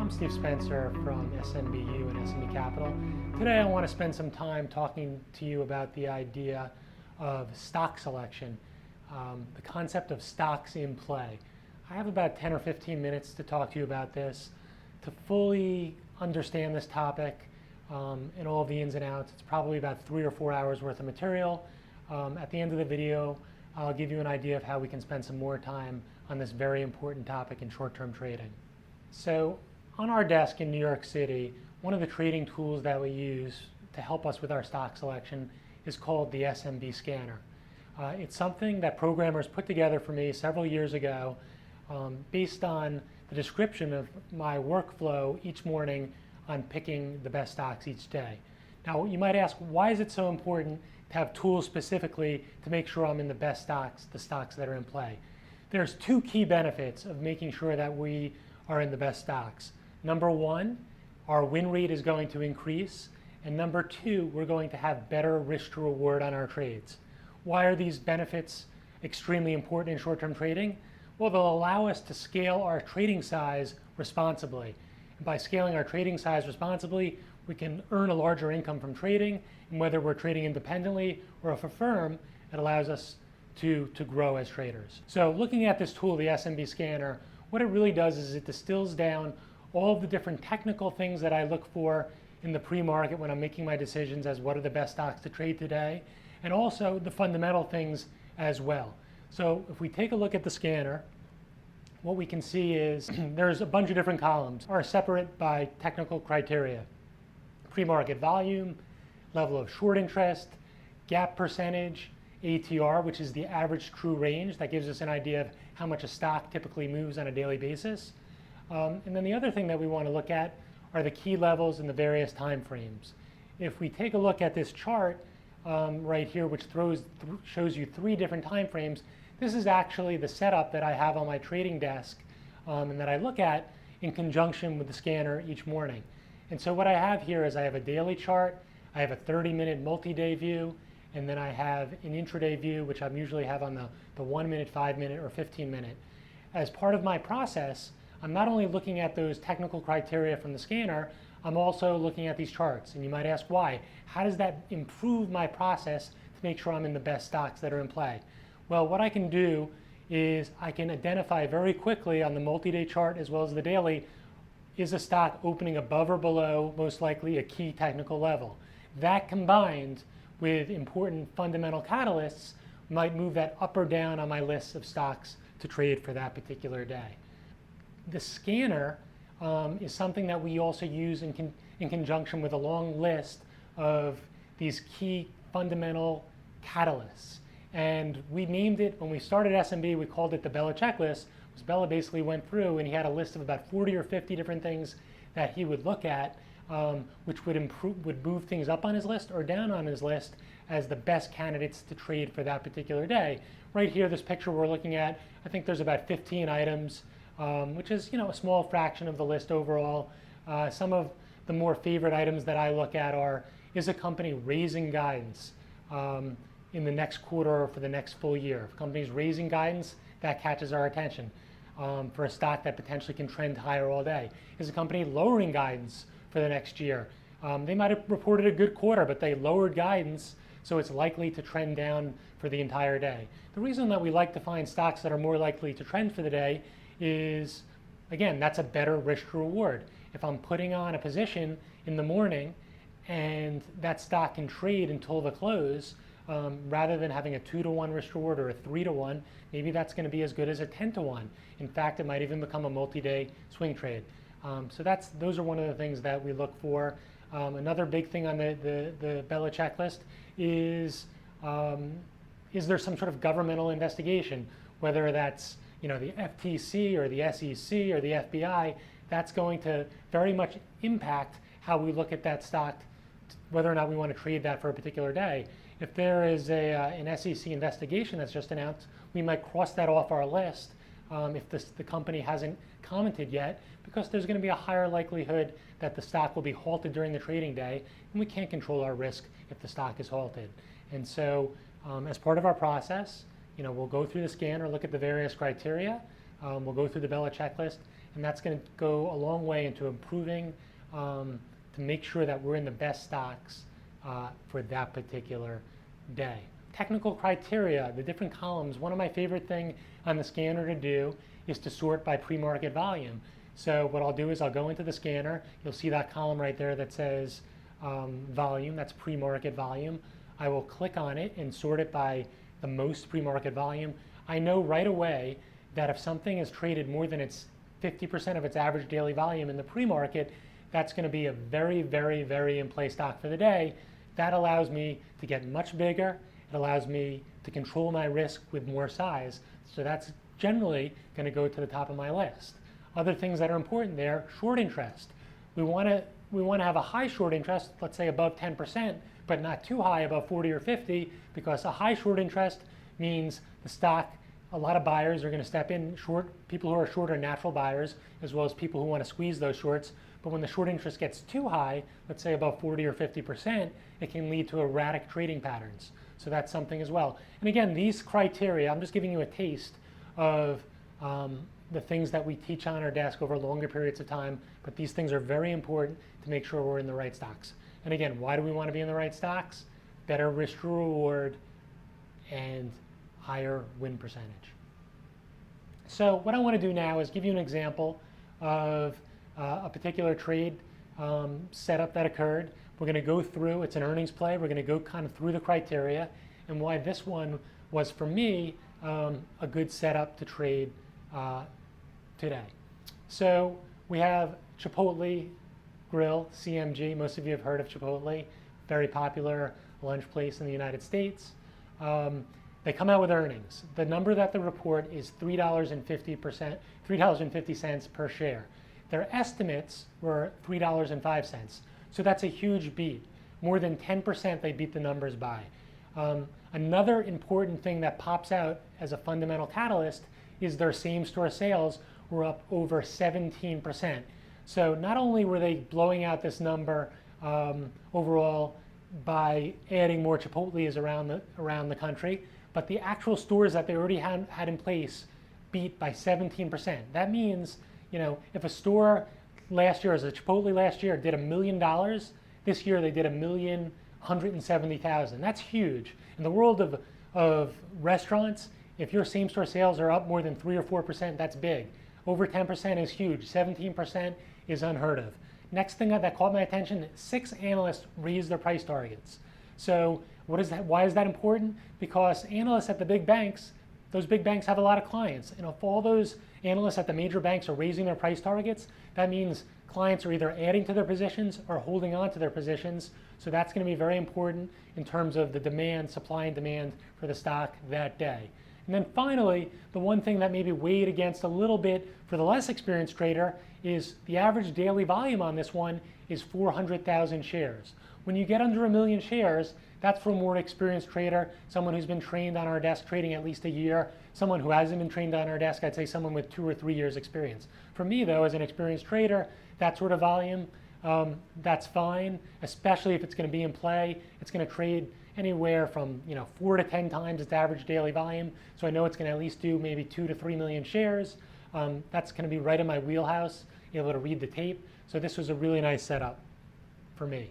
I'm Steve Spencer from SMBU and SMB Capital. Today I want to spend some time talking to you about the idea of stock selection, the concept of stocks in play. I have about 10 or 15 minutes to talk to you about this. To fully understand this topic and all the ins and outs, it's probably about 3 or 4 hours worth of material. At the end of the video, I'll give you an idea of how we can spend some more time on this very important topic in short-term trading. So on our desk in New York City, one of the trading tools that we use to help us with our stock selection is called the SMB Scanner. It's something that programmers put together for me several years ago based on the description of my workflow each morning on picking the best stocks each day. Now you might ask, why is it so important to have tools specifically to make sure I'm in the best stocks, the stocks that are in play? There's two key benefits of making sure that we are in the best stocks. Number one, our win rate is going to increase. And number two, we're going to have better risk to reward on our trades. Why are these benefits extremely important in short-term trading? Well, they'll allow us to scale our trading size responsibly. And by scaling our trading size responsibly, we can earn a larger income from trading. And whether we're trading independently or if a firm, it allows us to grow as traders. So looking at this tool, the SMB Scanner, what it really does is it distills down all of the different technical things that I look for in the pre-market when I'm making my decisions as what are the best stocks to trade today, and also the fundamental things as well. So if we take a look at the scanner, what we can see is there's a bunch of different columns are separate by technical criteria. Pre-market volume, level of short interest, gap percentage, ATR, which is the average true range. That gives us an idea of how much a stock typically moves on a daily basis. And then the other thing that we want to look at are the key levels in the various time frames. If we take a look at this chart right here, which shows you 3 different time frames, this is actually the setup that I have on my trading desk and that I look at in conjunction with the scanner each morning. And so what I have here is I have a daily chart, I have a 30-minute multi-day view, and then I have an intraday view, which I usually have on the 1-minute, 5-minute, or 15-minute. As part of my process, I'm not only looking at those technical criteria from the scanner, I'm also looking at these charts. And you might ask why. How does that improve my process to make sure I'm in the best stocks that are in play? Well, what I can do is I can identify very quickly on the multi-day chart as well as the daily, is a stock opening above or below, most likely, a key technical level. That combined with important fundamental catalysts might move that up or down on my list of stocks to trade for that particular day. The scanner is something that we also use in conjunction with a long list of these key fundamental catalysts. And we named it, when we started SMB, we called it the Bella checklist, because Bella basically went through and he had a list of about 40 or 50 different things that he would look at, which would move things up on his list or down on his list as the best candidates to trade for that particular day. Right here, this picture we're looking at, I think there's about 15 items, which is a small fraction of the list overall. Some of the more favorite items that I look at are, is a company raising guidance in the next quarter or for the next full year? If a company's raising guidance, that catches our attention for a stock that potentially can trend higher all day. Is a company lowering guidance for the next year? They might have reported a good quarter, but they lowered guidance, so it's likely to trend down for the entire day. The reason that we like to find stocks that are more likely to trend for the day is, again, that's a better risk to reward. If I'm putting on a position in the morning and that stock can trade until the close, rather than having a 2-to-1 risk reward or a 3-to-1, maybe that's going to be as good as a 10-to-1. In fact, it might even become a multi-day swing trade. So those are one of the things that we look for. Another big thing on the Bella checklist is there some sort of governmental investigation, whether that's the FTC or the SEC or the FBI. That's going to very much impact how we look at that stock, whether or not we want to trade that for a particular day. If there is an SEC investigation that's just announced, we might cross that off our list if the company hasn't commented yet, because there's going to be a higher likelihood that the stock will be halted during the trading day, and we can't control our risk if the stock is halted. And so as part of our process, we'll go through the scanner, look at the various criteria, we'll go through the Bella checklist, and that's going to go a long way into improving to make sure that we're in the best stocks for that particular day. Technical criteria, the different columns. One of my favorite things on the scanner to do is to sort by pre-market volume. So what I'll do is I'll go into the scanner. You'll see that column right there that says volume. That's pre-market volume. I will click on it and sort it by the most pre-market volume. I know right away that if something is traded more than its 50% of its average daily volume in the pre-market, that's going to be a very, very, very in-play stock for the day. That allows me to get much bigger. It allows me to control my risk with more size. So that's generally going to go to the top of my list. Other things that are important there, short interest. We want to have a high short interest, let's say above 10%, but not too high, above 40 or 50, because a high short interest means the stock, a lot of buyers are going to step in. People who are short are natural buyers, as well as people who want to squeeze those shorts. But when the short interest gets too high, let's say above 40 or 50%, it can lead to erratic trading patterns. So that's something as well. And again, these criteria, I'm just giving you a taste of the things that we teach on our desk over longer periods of time, but these things are very important to make sure we're in the right stocks. And again, why do we want to be in the right stocks? Better risk to reward and higher win percentage. So what I want to do now is give you an example of a particular trade setup that occurred. We're going to go through, it's an earnings play, we're going to go kind of through the criteria and why this one was, for me, a good setup to trade today. So we have Chipotle Grill, CMG. Most of you have heard of Chipotle, very popular lunch place in the United States. They come out with earnings. The number that they report is $3.50 per share. Their estimates were $3.05. So that's a huge beat. More than 10% they beat the numbers by. Another important thing that pops out as a fundamental catalyst is their same-store sales were up over 17%. So not only were they blowing out this number overall by adding more Chipotles around the country, but the actual stores that they already had in place beat by 17%. That means, you know, if a store last year, as a Chipotle last year, did $1 million, this year they did $1,170,000. That's huge. In the world of restaurants, if your same-store sales are up more than 3 or 4%, that's big. Over 10% is huge. 17% is unheard of. Next thing that caught my attention, 6 analysts raised their price targets. So what is that? Why is that important? Because analysts at the big banks, those big banks have a lot of clients. And if all those analysts at the major banks are raising their price targets, that means clients are either adding to their positions or holding on to their positions. So that's going to be very important in terms of the demand, supply and demand for the stock that day. And then finally, the one thing that maybe weighed against a little bit for the less experienced trader is the average daily volume on this one is 400,000 shares. When you get under 1 million shares, that's for a more experienced trader, someone who's been trained on our desk trading at least a year. Someone who hasn't been trained on our desk, I'd say someone with 2 or 3 years experience. For me though, as an experienced trader, that sort of volume, that's fine, especially if it's going to be in play. It's going to trade anywhere from 4 to 10 times its average daily volume. So I know it's going to at least do maybe 2 to 3 million shares. That's going to be right in my wheelhouse, able to read the tape. So this was a really nice setup for me.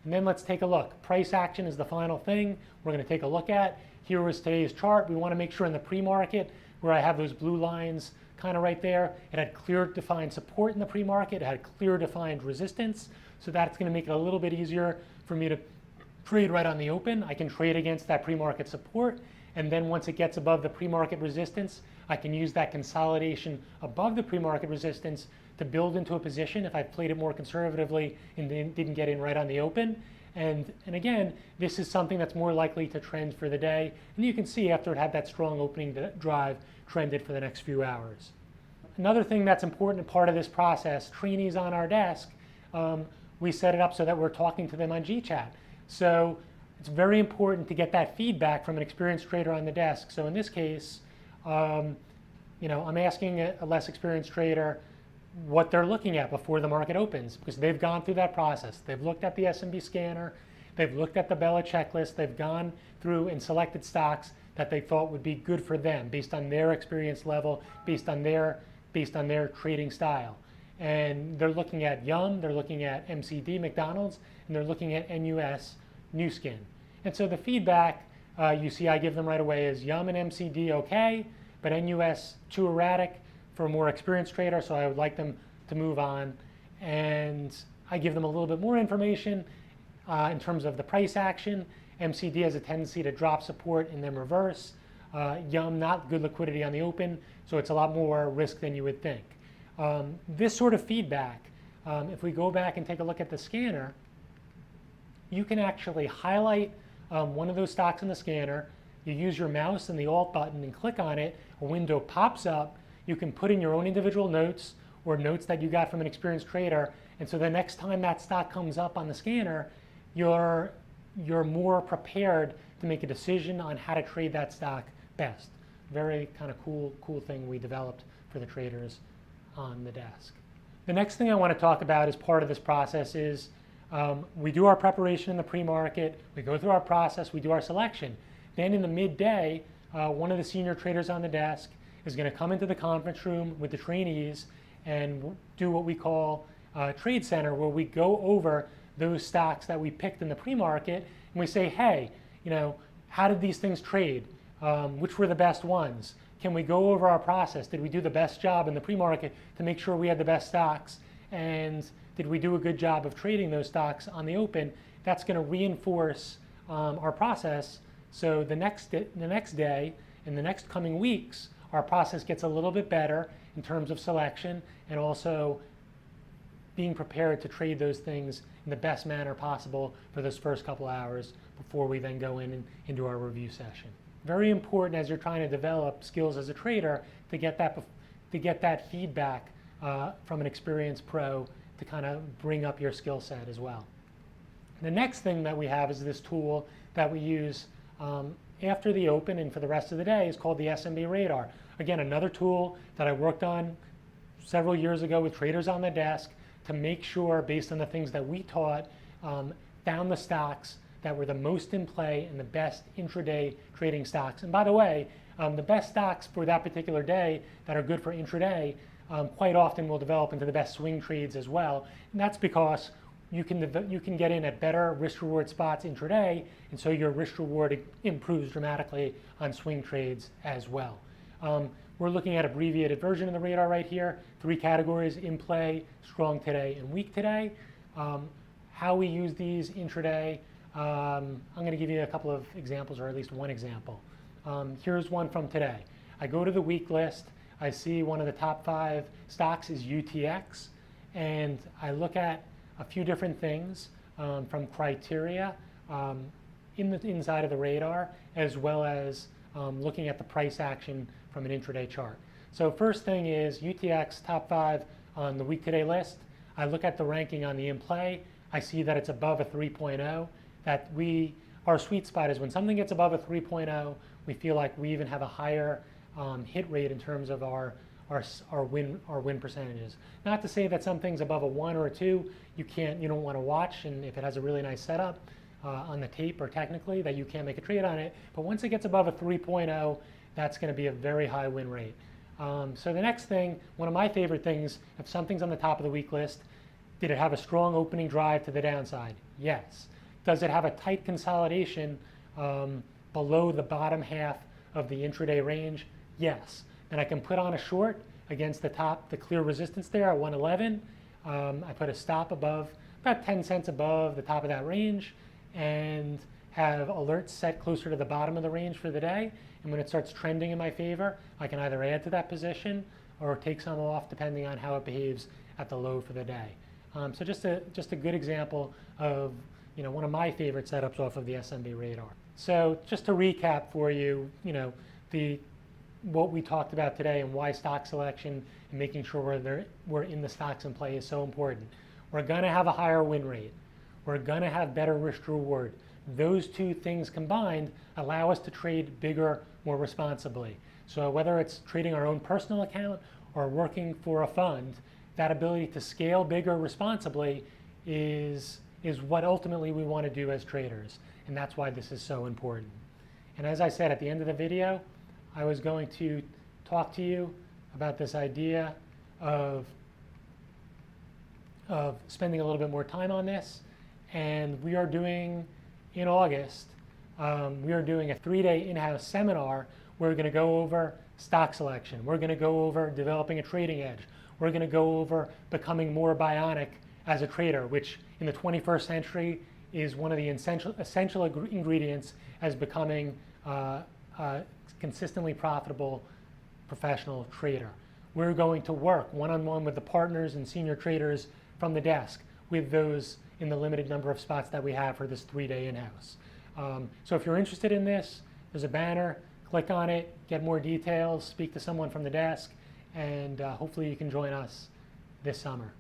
And then let's take a look. Price action is the final thing we're going to take a look at. Here was today's chart. We want to make sure in the pre-market, where I have those blue lines kind of right there, it had clear defined support in the pre-market, it had clear defined resistance. So that's going to make it a little bit easier for me to trade right on the open. I can trade against that pre-market support, and then once it gets above the pre-market resistance, I can use that consolidation above the pre-market resistance to build into a position if I played it more conservatively and didn't get in right on the open. And again, this is something that's more likely to trend for the day. And you can see after it had that strong opening drive, trended for the next few hours. Another thing that's important part of this process, trainees on our desk, we set it up so that we're talking to them on GChat. So it's very important to get that feedback from an experienced trader on the desk. So in this case, I'm asking a less experienced trader what they're looking at before the market opens, because they've gone through that process. They've looked at the SMB Scanner, they've looked at the Bella checklist, they've gone through and selected stocks that they thought would be good for them based on their experience level, based on their based on their trading style. And they're looking at Yum, they're looking at MCD, McDonald's, and they're looking at NUS, New Skin. And so the feedback you see I give them right away is Yum and MCD okay, but NUS too erratic for a more experienced trader, so I would like them to move on. And I give them a little bit more information in terms of the price action. MCD has a tendency to drop support and then reverse. Yum, not good liquidity on the open, so it's a lot more risk than you would think. This sort of feedback, if we go back and take a look at the scanner, you can actually highlight one of those stocks in the scanner. You use your mouse and the Alt button and click on it. A window pops up. You can put in your own individual notes or notes that you got from an experienced trader. And so the next time that stock comes up on the scanner, you're more prepared to make a decision on how to trade that stock best. Very kind of cool thing we developed for the traders on the desk. The next thing I want to talk about as part of this process is we do our preparation in the pre-market, we go through our process, we do our selection. Then in the midday, one of the senior traders on the desk is going to come into the conference room with the trainees and do what we call Trade Center, where we go over those stocks that we picked in the pre-market and we say, hey, how did these things trade? Which were the best ones? Can we go over our process? Did we do the best job in the pre-market to make sure we had the best stocks? And did we do a good job of trading those stocks on the open? That's going to reinforce our process. So the next day, in the next coming weeks, our process gets a little bit better in terms of selection and also being prepared to trade those things in the best manner possible for those first couple hours before we then go in and into our review session. Very important as you're trying to develop skills as a trader to get that feedback from an experienced pro to kind of bring up your skill set as well. The next thing that we have is this tool that we use after the open and for the rest of the day is called the SMB Radar. Again, another tool that I worked on several years ago with traders on the desk to make sure, based on the things that we taught, found the stocks that were the most in play and the best intraday trading stocks. And by the way, the best stocks for that particular day that are good for intraday quite often will develop into the best swing trades as well. And that's because you can get in at better risk-reward spots intraday, and so your risk-reward improves dramatically on swing trades as well. We're looking at an abbreviated version of the radar right here. 3 categories: in play, strong today, and weak today. How we use these intraday, I'm going to give you a couple of examples, or at least one example. Here's one from today. I go to the week list. I see one of the top 5 stocks is UTX, and I look at a few different things from criteria inside of the radar, as well as looking at the price action from an intraday chart. So first thing is UTX top 5 on the week today list. I look at the ranking on the in play. I see that it's above a 3.0. That our sweet spot is when something gets above a 3.0, we feel like we even have a higher hit rate in terms of our win percentages. Not to say that something's above a 1 or a 2, you don't want to watch, and if it has a really nice setup on the tape or technically, that you can't make a trade on it. But once it gets above a 3.0, that's going to be a very high win rate. So the next thing, one of my favorite things, if something's on the top of the week list, did it have a strong opening drive to the downside? Yes. Does it have a tight consolidation below the bottom half of the intraday range? Yes. And I can put on a short against the clear resistance there at 111. I put a stop above, about 10 cents above the top of that range, and have alerts set closer to the bottom of the range for the day. And when it starts trending in my favor, I can either add to that position or take some off depending on how it behaves at the low for the day. So just a good example of one of my favorite setups off of the SMB Radar. So just to recap for you, what we talked about today and why stock selection and making sure we're in the stocks in play is so important. We're going to have a higher win rate. We're going to have better risk reward. Those two things combined allow us to trade bigger more responsibly. So whether it's trading our own personal account or working for a fund, that ability to scale bigger responsibly is what ultimately we want to do as traders. And that's why this is so important. And as I said at the end of the video, I was going to talk to you about this idea of spending a little bit more time on this. And we are doing, in August, we are doing a 3-day in-house seminar where we're going to go over stock selection. We're going to go over developing a trading edge. We're going to go over becoming more bionic as a trader, which in the 21st century is one of the essential ingredients as becoming a consistently profitable professional trader. We're going to work one-on-one with the partners and senior traders from the desk with those in the limited number of spots that we have for this 3-day in-house. So if you're interested in this, there's a banner. Click on it, get more details, speak to someone from the desk, and hopefully you can join us this summer.